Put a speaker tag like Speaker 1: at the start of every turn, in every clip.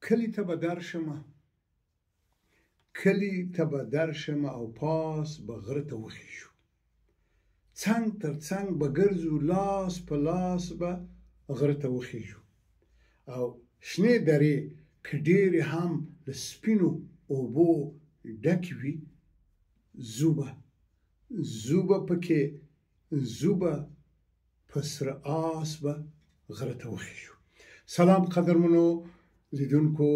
Speaker 1: کلی ته به درشمه کلی ته به درشمه او پاس به غره ته وخیژو څنګ تر څنګ به ګرځو لاس په لاس به غره ته وخیژو او شنې درې که ډېرې هم له سپینو اوبو ډکې وي زوبه پکې زوبه په سره آس به غره ته وخیژو. سلام قدرمنو لیدونکو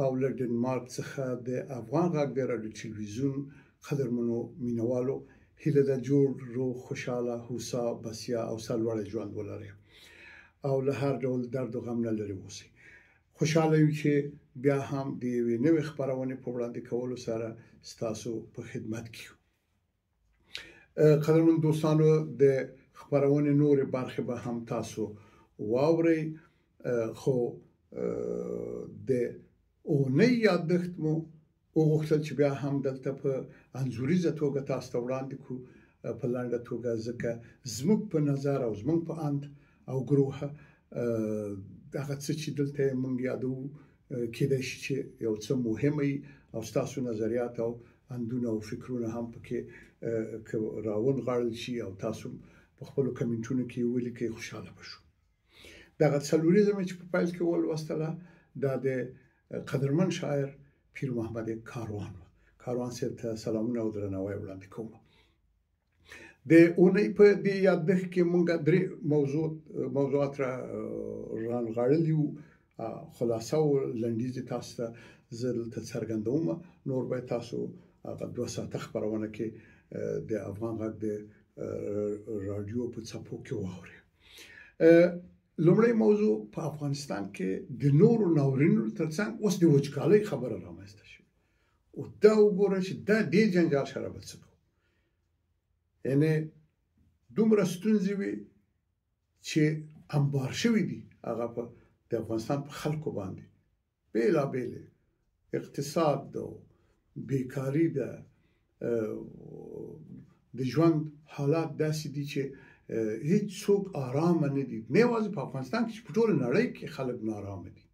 Speaker 1: او له ډنمارک څخه د افغان غږ د راډیو تلویزیون قدرمنو مینوالو هیله ده جوړ روغ خوشحاله هوسا بسیا او سرلوړی ژوند ولرئ او له هر ډول درد و غم نه لرې اوسئ. خوشحاله یو چې بیا هم د یوې نوې خپرونې په وړاندې کولو سره ستاسو په خدمت کې یو. قدرمن دوستانو د خپرونې نورې برخې به هم تاسو واورئ، خو د اونۍ یادښت مو وغوښتل چې بیا هم دلته په انځوریزه توګه تاسو ته وړاندې کړو په لنډه توګه، ځکه زموږ په نظر او زموږ په اند او ګروه هغه څه چې دلته موږ یادو کېدای شي چې یو څه مهمه وي او ستاسو نظریات او اندونه او فکرونه هم پکې راونغاړل شي او تاسو په خپلو کمنټونو کې ولیکئ، خوشحاله بشو. دغه څلوریزه مې چې په پیل کې ولوستله دا د قدرمن شاعر پیر محمد کاروان صاحب ته سلامونه او درناوی وړاندې کوم. د اونۍ په دې یادښت کې موږ درې موضوعات رانغاړلي وو، خلاصه او لنډیز تاسو ته زه دلته څرګندوم، نور به تاسو هغه 2 ساعته خپرونه کې د افغان غږ د رادیو په څپو کې واورئ. لومړی موضوع په افغانستان کې د نورو ناورینونو ترڅنګ اوس د وچکالۍ خبره رامنځته شوې او دا وګوره چې دا ډېر جنجال سره به څه کوو، یعنې دومره ستونزې وي چې انبار شوي دي هغه په د افغانستان په خلکو باندې، بېلابېلې اقتصاد ده، بیکاري ده، د ژوند حالات داسې دي چې هیڅ څوک آرامه نه دي، نه یوازې په افغانستان کې چې په ټوله نړۍ کې خلک ناارامه دي.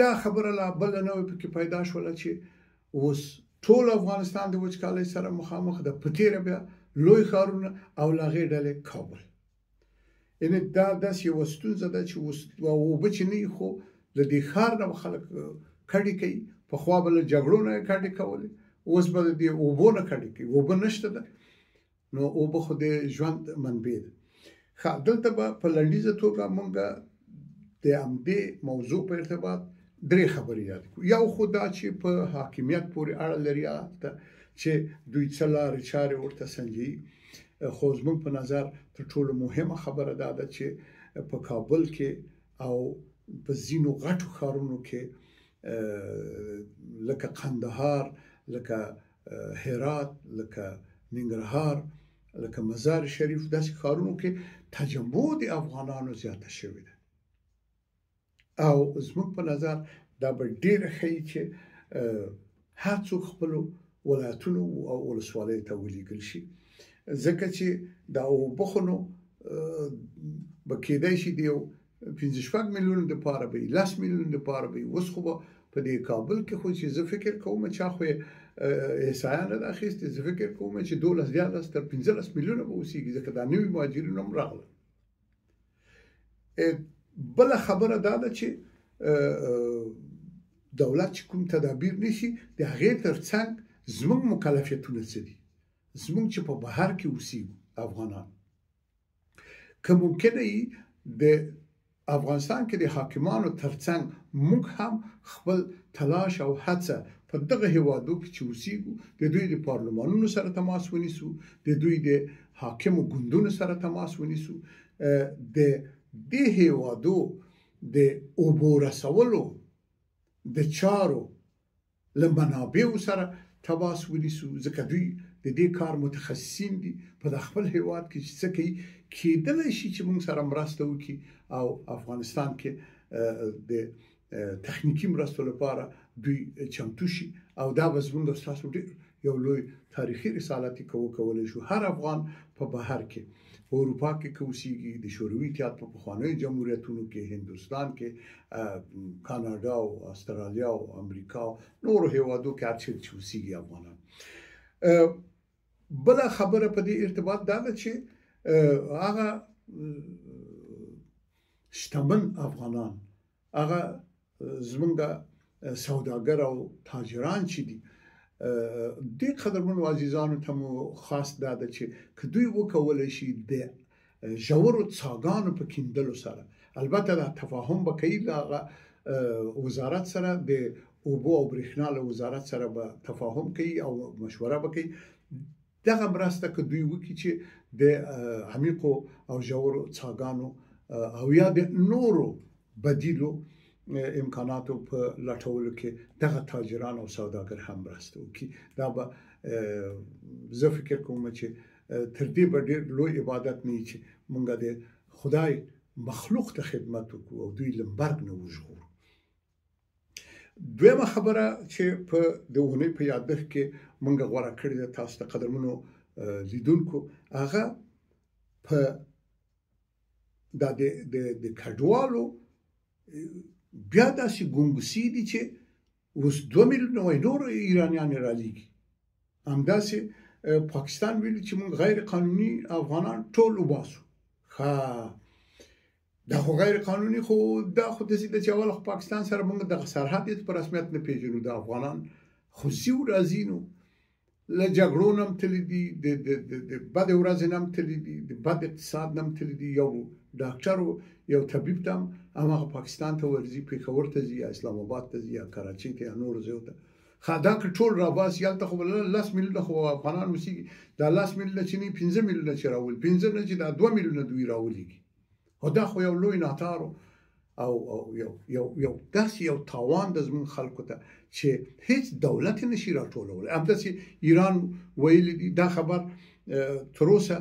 Speaker 1: دا خبره لا بله نوې پکې پیدا شوله چې اوس ټول افغانستان د وچکالۍ سره مخامخ ده، په تېره بیا لوی ښارونه او له هغې ډلې کابل. یعنې دا داسې یوه ستونزه ده چې اوس اوبه چې نه وي خو له دې ښار نه به خلک کډې کوي، پخوا به له جګړو نه کډې کولې، اوس به د دې اوبو نه کډې کوي، اوبه نشته ده، نو اوبه خو د ژوند منبع ده. دلته به په لنډیزه توګه موږ د همدې موضوع په ارتباط 3 خبرې یاد کړو. یو خو دا چې په حاکمیت پورې اړه لري چې دوی څه لارې چارې ورته سنجوي، خو زموږ په نظر تر ټولو مهمه خبره دا ده چې په کابل کې او په ځینو غټو ښارونو کې لکه قندهار، لکه هرات، لکه ننګرهار، لکه مزار شریف، داسې ښارونو کې تجمع د افغانانو زیاته شوې ده او زموږ په نظر دا به ډېره ښیي چې هر څوک خپلو ولایتونو او ولسوالیو ته ولیږل شي، ځکه چې دا اوبه خو نو به کېدای شي د یو 5-6 میلیونو دپاره به وي، 10 میلیونو دپاره به وي. اوس خو به په دې کابل کې خو چې زه فکر کوم چا خو احصایه نه ده اخیستې، زه فکر کوم چې 12 تر 15 میلیونه به اوسېږي، ځکه دا نوي مهاجرین هم راغله. بله خبره دا ده چې دولت چې کوم تدابیر نیسي د هغې ترڅنګ زموږ مکلفیتونه څه دي، زموږ چې په بهر کې اوسېږو افغانان، که ممکنه وي د افغانستان کې د حاکمانو ترڅنګ موږ هم خپل تلاش او هڅه په دغه هیوادو کې چې اوسېږو د دوی د پارلمانونو سره تماس ونیسو، د دوی د حاکمو ګوندونو سره تماس ونیسو، د دې هیوادو د اوبو رسولو د چارو له منابعو سره تماس ونیسو، ځکه دوی د دې کار متخصصین دي په خپل هیواد کې چې څه کوي، کېدلی شي چې موږ سره مرسته وکړي او افغانستان کې د تخنیکي مرستو لپاره دوی چمتو شي او دا به زموږ ستاسو ډېر یو لوی تاریخي رسالت کولی شو. هر افغان په بهر کې په اروپا کې اوسېږي، د شوروي اتحاد په پخوانیو جمهوریتونو کې، هندوستان کې، کاناډا او استرالیا او امریکا او نورو هیوادو کې هر چیرې چې اوسېږي افغانان. بله خبره په دې ارتباط دا ده چې هغه شتمن افغانان، هغه زمونږ سوداګر او تاجران چې دي، دې قدرمنو عزیزانو ته مو خاص دا ده چې که دوی وکولی شي د ژورو څاګانو په کیندلو سره، البته دا تفاهم به کوي له هغه وزارت سره، د اوبو او برېښنا له وزارت سره به تفاهم کوي او مشوره به کوي. دغه مرسته که دوی وکړي چې د عمیقو او ژورو څاګانو او یا د نورو بدیلو امکاناتو په لټولو کې دغه تاجران او سوداګر هم مرسته وکړي، دا به زه فکر کوم چې تر دې به ډېر لوی عبادت نه وي چې مونږ د خدای مخلوق ته خدمت وکړو او دوی له مرګ نه وژغورو. دویمه خبره چې په د اونۍ په یادښت کې مونږ غوره کړې ده تاسو ته قدرمنو لیدونکو، هغه په دا د کډوالو بیا داسې ګونګسي دي چې اوس 2 میلیونه وایي نور ایرانیان رالیږي. همداسې پاکستان ویلي چې موږ غیر قانوني افغانان ټول وباسو. دا خو غیر قانوني، خو دا خو داسې ده چې اول خو پاکستان سره موږ دغه سرحد هېڅ په رسمیت نه پېژنو. د افغانان خو ځي او راځي، نو له جګړو نه هم تللي دي، د بدې ورځې نه هم تللي دي، د بد اقتصاد نه هم تللي دي. یو ډاکټر یو طبیب ته هم هماغه پاکستان ته ورځي، پېښور ته ځي یا اسلام آباد ته ځي یا کراچۍ ته یا نورو ځایو ته. دا که ټول راباسي هلته خو 10 میلیونه خو افغانان اوسېږي، دا 10 میلیونه چې نه 15 میلیونه چې راولي، 15 نه چې دا 2 میلیونه دوی راولېږي. خو دا خو یو لوی ناتار او یو داسې یو تاوان د زموږ خلکو ته چې هیڅ دولت یې نشي راټولولی. همداسې ایران ویلي دي، دا خبر تر اوسه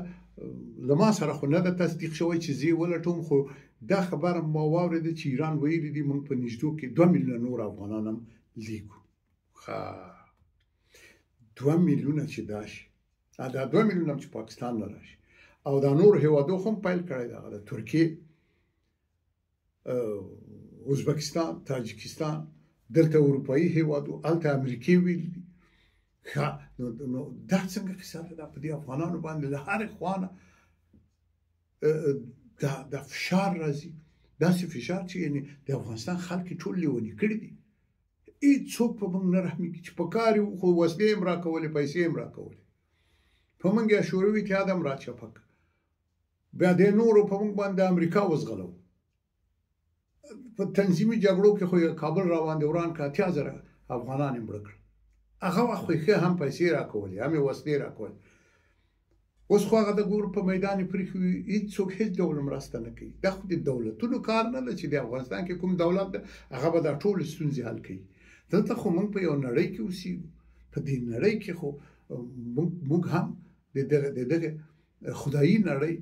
Speaker 1: له ما سره خو نه ده تصدیق شوی چې زه یې ولټوم، خو دا خبره ما واورېده چې ایران ویلي دي موږ په نږدو کې 2 میلیونه نور افغانان هم لیږو. 2 میلیونه چې دا شي، دا 2 میلیونه هم چې پاکستان نه راشي، او دا نور هیوادو هم پیل کړی ده، د ترکیې، ازبکستان، تاجکستان، دلته اروپایي هیوادو، هلته امریکې ویلي دي. نو دا څنګه قصه ده؟ په دې افغانانو باندې له هرې خوا نه دا فشار راځي، داسې فشار چې یعنې د افغانستان خلک ټول لیوني کړي دي. هېڅوک په موږ نه رحمېږي چې په کار یې خو وسلې هم راکولې، پیسې هم راکولې، په موږ یا شوروي اتحاد هم راچپه کړ، بیا د نورو په موږ باندې امریکا وزغلو. په تنظیمي جګړو کې خو کابل را باندې وران کړ، 80,000 افغانان یې مړه کړل. هغه وخت خو ښه هم پیسې راکولې، هم یې وسلې راکولې. اوس خو هغه د ګور په میدان یې پرېښي وي، هېڅوک هېڅ ډول مرسته نه کوي. دا خو د دولتونو کار نه ده چې د افغانستان کې کوم دولت ده هغه به دا ټولې ستونزې حل کوي. دلته خو موږ په یو نړۍ کې اوسېږو، په دې نړۍ کې خو موږ هم د دغه خدایي نړۍ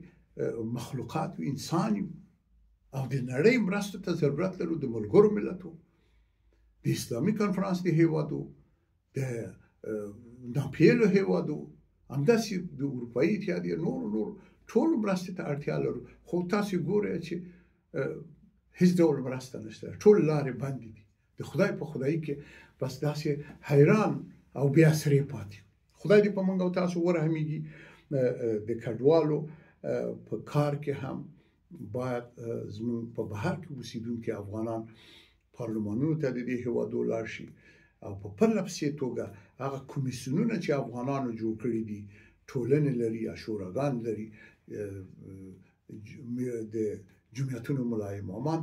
Speaker 1: مخلوقات یو، انسان یو، او د نړۍ مرستو ته ضرورت لرو، د ملګرو ملتو، د اسلامي کنفرانس د هیوادو، د ناپېیلو هیوادو، همداسې د اروپایي اتحادیې نور ټولو مرستې ته اړتیا لرو. خو تاسو ګورئ چې هیڅ ډول مرسته نشته، ټول لارې بندې دي. د خدای په خدایي کې بس داسې حیران او بې اثرې پاتې. خدای دې په موږ او تاسو ورحمېږي. د کډوالو په کار کې هم باید زموږ په بهر کې اوسېدونکي افغانان پارلمانونو ته د دې هیوادو لاړ شي او په پرله پسې توګه هغه کمیسیونونه چې افغانانو جوړ کړي دي، ټولنې لري یا شوراګان لري، د جمعیتونو ملا امامان،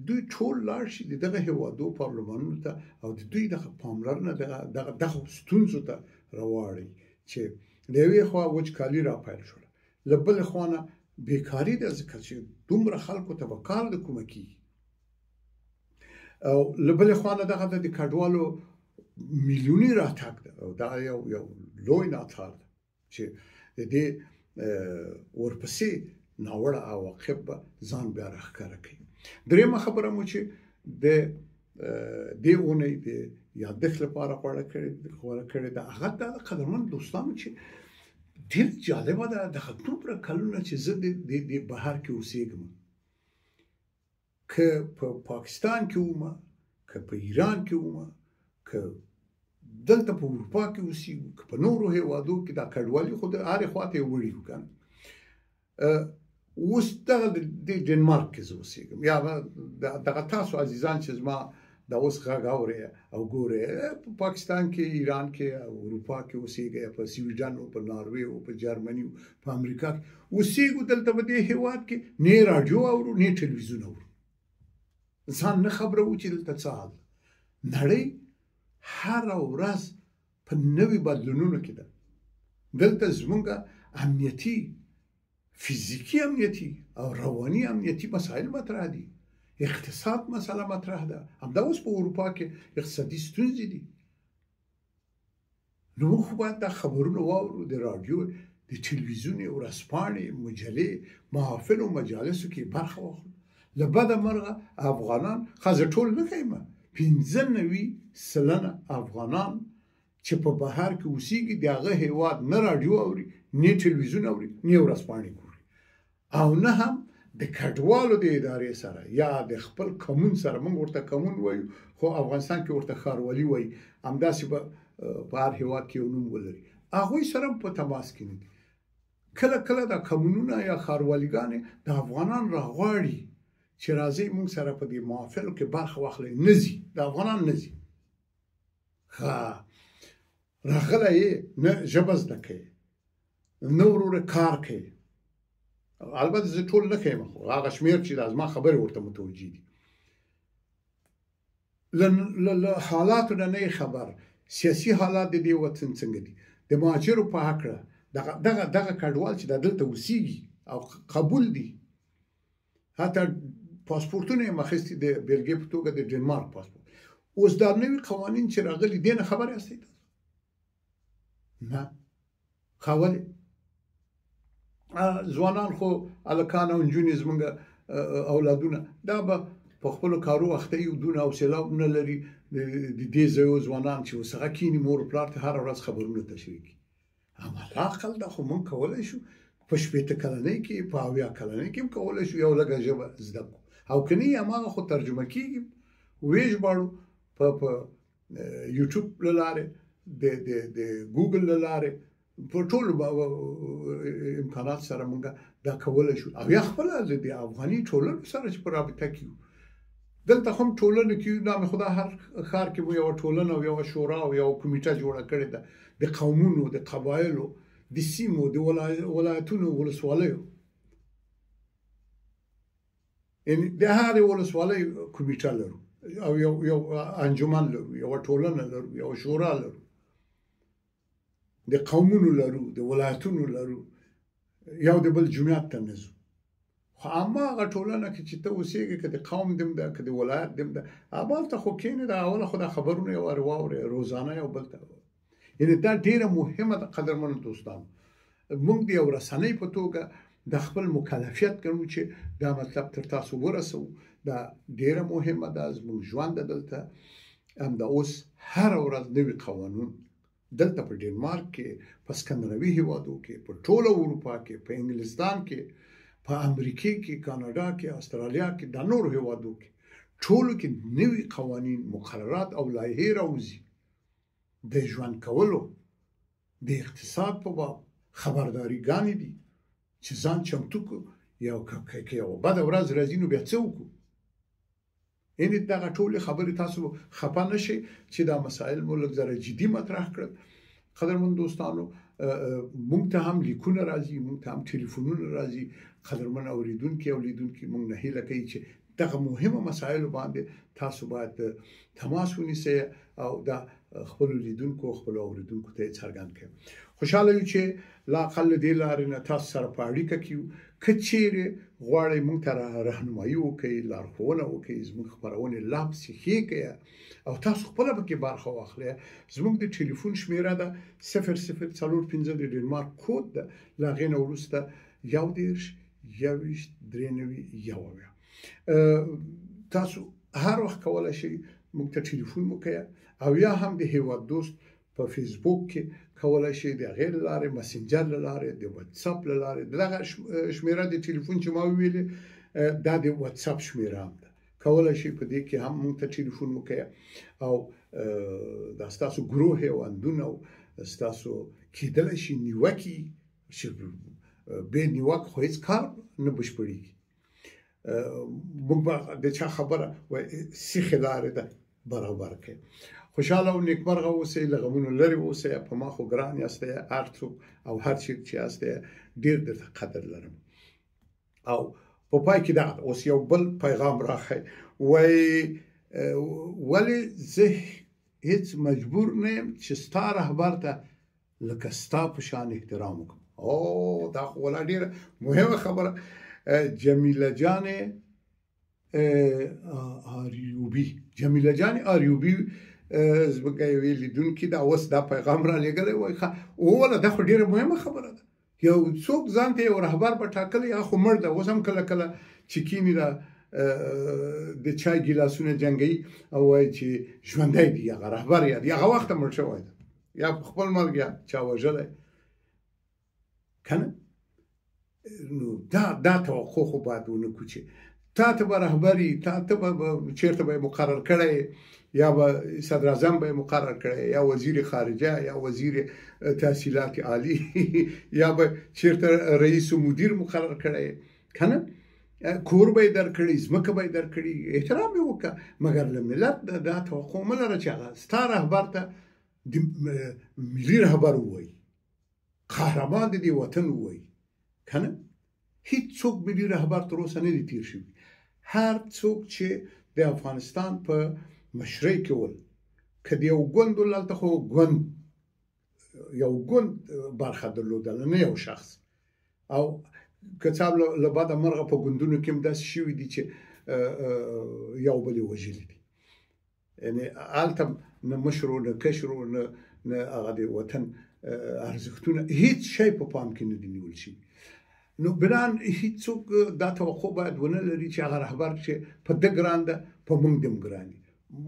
Speaker 1: دوی ټول لاړ شي د دغه هیوادو پارلمانونو ته او د دوی دغه پاملرنه دغه ستونزو ته راواړي چې د یوې خوا وچکالي راپیل شوله، له بلې خوا نه بیکاري ده، ځکه چې دومره خلکو ته به کار د کومه کېږي، او له بلې خوا نه دغه د کډوالو میلیوني راتګ ده، او دا یو لوی ناتار ده چې د دې ورپسې ناوړه عواقب به ځان بیا راښکاره کوي. درېیمه خبره مو چې د دې اونۍ د یادښت لپاره غوره کړې ده، هغه دا قدرمن دوستانو چې ډېر جالبه ده دغه دومره کلونه چې زه د بهر کې اوسېږم که په پاکستان کې وم که په ایران کې وم که دلته په اروپا کې اوسېږو که په نورو هېوادو کې دا کډوالي خو د هرې خواته یې وړي وو که نه اوس دغه د ډنمارک کې زه اوسېږم یا دغه تاسو عزیزان چې زما دا اوس غږ اورئ او ګورئ په پاکستان کې ایران کې او اروپا کې اوسېږئ په سویډن او په ناروې او په جرمني او په امریکا کې اوسېږو دلته په دې هېواد کې نه راډیو اورو نه ټلویزیون اورو انسان نه خبره و چې دلته څه حال نړۍ هره ورځ په نوي بدلونونو کې ده دلته زموږ امنیتي فیزیکی امنیتي او رواني امنیتي مسایل مطرح دي اقتصاد مسله مطرح ده همدا اوس په اروپا کې اقتصادي ستونزې دي نو موږ باید دا خبرونه واورو د راډیو د ټلویزیون ورځپاڼې مجلې محافل او مجالسو کې برخه واخلو له بده مرغه افغانان ښځه ټول نه ښیم 95% افغانان چې په بهر کې اوسېږي د هغه هېواد نه راډیو اوري نه ټلویزیون اوري نه ورځپاڼې ګوري او نه هم د کډوالو د ادارې سره یا د خپل کمون سره موږ ورته کمون وایو خو افغانستان کې ورته ښاروالي وایي همداسې به په هر هېواد کې یو نوم ولري هغوی سره په تماس کې نه دي کله کله دا کمونونه یا ښارواليګانې د افغانان راغواړي چې راځي موږ سره په دې محافلو کې برخه واخلئ نه ځي د افغانان نه ځي راغلی یې نه ژبه زده کوي نه وروره کار کوي البته زه ټول نه ښیم خو هغه شمېر چې دا زما خبرې ورته متوجه دي له حالاتو نه نه خبر سیاسي حالات د دې وطن څنګه دي د مهاجرو په هکله دغه کډوال چې دلته اوسېږي او قبول دي حتی پاسپورتونه یې اخیستي د بېلګې په توګه د ډنمارک پاسپورت اوس دا نوي قوانین چې راغلي دې نه خبر یاستئ نه ولې ځوانان خو هلکان او نجونې زموږ اولادونه دا به په خپلو کارو اخته یي دونه حوصله نه لري د دې ځایو ځوانان چې اوس هغه کیني مور پلار ته هره ورځ خبرونه تشریح کړي عملاقل دا خو موږ کولی شو په 80 کلنۍ کې په 80 کلنۍ کې هم کولی شو یو لږه ژبه زده کړو او که نه یې هماغه خو ترجمه کېږي ویې ژباړو په یوټیوب له لارې د ګوګل له لارې په ټولو امکانات سره موږ دا کولی شو او یا خپله د افغاني ټولنو سره چې په رابطه کې یو دلته هم ټولنه کې نام خدا هر ښار کې مو یوه ټولنه او یوه شورا او یوه کمیټه جوړه کړې ده د قومونو د قبایلو د سیمو د ولایتونو ولسوالیو یعنې د هرې ولسوالۍ کمیټه لرو او یو انجمن لرو یوه ټولنه لرو یوه شورا لرو د قومونو لرو د ولایتونو لرو یو د بل جمعیت ته نه ځو خو هماغه ټولنه کې چې ته اوسېږې که د قوم دم ده که د ولایت دم ده همالته خو کښېنې د اوله خو دا خبرونه یو وار واورې روزانه یو بل ته یعنې دا ډېره مهمه ده قدرمنو دوستانو موږ د یو رسنۍ په توګه د خپل مکلفیت ګڼو چې دا مطلب تر تاسو ورسوو دا ډېره مهمه ده زموږ ژوند دلته همدا اوس هره ورځ نوي قوانون دلته په ډنمارک کې په سکندناوي هېوادو کې په ټوله اروپا کې په انګلستان کې په امریکې کې کاناډا کې استرالیا کې د نورو هېوادو کې ټولو کې نوي قوانین مقررات او لایحې راوځي د ژوند کولو د اقتصاد په باب خبرداریګانې دي چې ځان چمتو کړو یو که یوه بده ورځ راځي نو بیا څه وکړو یعنې دغه ټولې خبرې تاسو خفه نه شئ چې دا مسایل مو لږ ذره جدي مطرح کړل قدرمن دوستانو موږ ته هم لیکونه راځي موږ ته هم ټلیفونونه راځي قدرمن اوریدونکي او لیدونکي موږ نه هیله کوي چې دغه مهمه مسایلو باندې تاسو باید تماس ونیسئ او دا خپلو لیدونکو خپلو اوریدونکو ته یې څرګند کړئ خوشحاله یو چې لا اقل دې لارې نه تاسو سره په اړیکه کې یو که چیرې غواړئ موږ ته رهنمایي وکړئ لارښوونه وکړئ زموږ خپرونې لا پسې ښې کړئ او تاسو خپله پکې برخه واخلئ زموږ د ټلیفون شمېره ده 0045 د ډنمارک کود ده له هغې نه وروسته 11 21 93 تاسو هر وخت کولی شئ موږ ته ټلیفون وکړئ او یا هم د هېواد دوست په فیسبوک کې کولای شي د غیر لارې مسنجر لاره د واتس اپ لاره دغه شمیره د ټلیفون چې ما ویلې دا د واتس اپ شمیره ده کولای شي په دې کې هم مونږ ته ټلیفون وکړي او دا ستاسو ګروه او اندونه ستاسو کېدلی شي نیوکې چې بې نیوک خو هېڅ کار نه بشپړېږي موږ به د چا خبره سیخې لارې ده برابر کړي خوشحاله او نیکمرغه اوسئ له غمونو لرې اوسئ په ما خو ګران یاستئ هر څوک او هر چیرې چې یاستئ ډېر درته قدر لرم او په پای کې دغه اوس یو بل پیغام راغی وایي ولې زه هیڅ مجبور نه یم چې ستا رهبر ته لکه ستا په شان احترام وکړم دا خو ولا ډېره مهمه خبره جمیله جان آریوبي زموږ یوې لیدونکي دا اوس دا پیغام را لېږلی وایي وله دا خو ډېره مهمه خبره ده یو څوک ځان ته یو رهبر به ټاکلی یا خو مړ ده اوس هم کله کله چې کیني دا د چای ګیلاسونه جنګوي او وایي چې ژوندی دی هغه رهبر یا هغه وخته مړ شوی ده یا په خپل مرګ یا چا وژلی که نه نو دا توقع خو باید ونه کړو چې تا ته به رهبري تا ته به چېرته به یې مقرر کړی یا به صدر اعظم به یې مقرر کړی یا وزیر خارجه یا وزیر تحصیلات عالی یا به چېرته رئیس و مدیر مقرر کړی که نه کور به یې درکړي ځمکه به یې درکړي احترام یې وکړه مګر له ملت دا توقع مه لره چې هغه ستا رهبر ته د ملي رهبر ووایي قهرمان د دې وطن ووایي که نه هیڅ څوک ملي رهبر تر اوسه نه دي تیر شوي هر څوک چې د افغانستان په مشرۍ کې ول که د یو ګوند ول هلته خو یو ګوند برخه درلودله نه یو شخص او که څه له بده مرغه په ګوندونو کې هم داسې شوي دي چې یو بل یې وژلي دي یعنې هلته نه مشر نه کشر نه هغه د وطن ارزښتونه هیڅ شی په پام کې نه دي نیول شوي نو بنان هیڅوک دا توقع باید ونه لري چې هغه رهبر چې په ده ګران ده په موږ دې هم ګران وي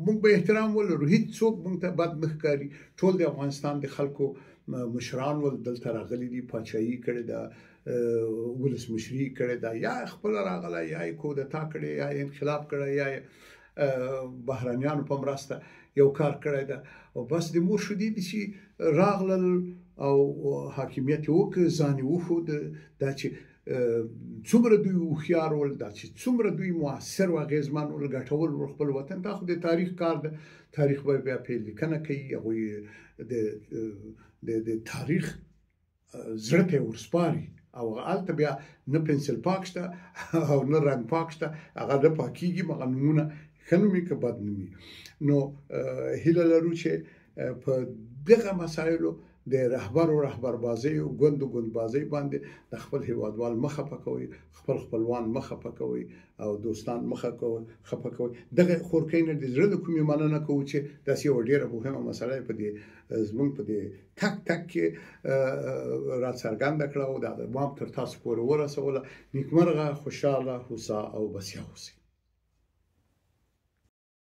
Speaker 1: موږ به احترام ولرو هیڅوک موږ ته بد نه ښکاري ټول د افغانستان د خلکو مشران ول دلته راغلي دي پاچاهي کړې ده ولسمشري کړې ده یا خپله راغلی یا یې کودتا کړې یا یې انقلاب کړی یا یې بهرنیانو په مرسته یو کار کړی ده او بس د مور شدي دي چې راغلل او حاکمیت یې وکړ ځان یې وښود دا چې څومره دوی هوښیار ول دا چې څومره دوی مؤثر و اغېزمن ول ګټور ول خپل وطن دا خو د تاریخ کار ده تاریخ به بیا پرې لیکنه کوي هغوی د تاریخ زړه ته یې ورسپاري او هلته بیا نه پنسل پاک شته او نه رنګ پاک شته هغه نه پاکېږي هغه نومونه ښه نوم وي که بد نوم وي نو هیله لرو چې په دغه مسایلو د رهبر او رهبربازۍ او ګوند و ګوندبازۍ باندې د خپل هیوادوال مه خفه کوئ خپل خپلوان مه خفه کوئ او دوستان مه خفه کوئ دغه خورکۍ نه د زړه له کومې مننه کوو چې داسې یوه ډېره مهمه مسله په دې زموږ په دې تک کې راڅرګنده کړه او دا ما تر تاسو پورې ورسوله نیکمرغه خوشحاله هوسا او بسیا اوسئ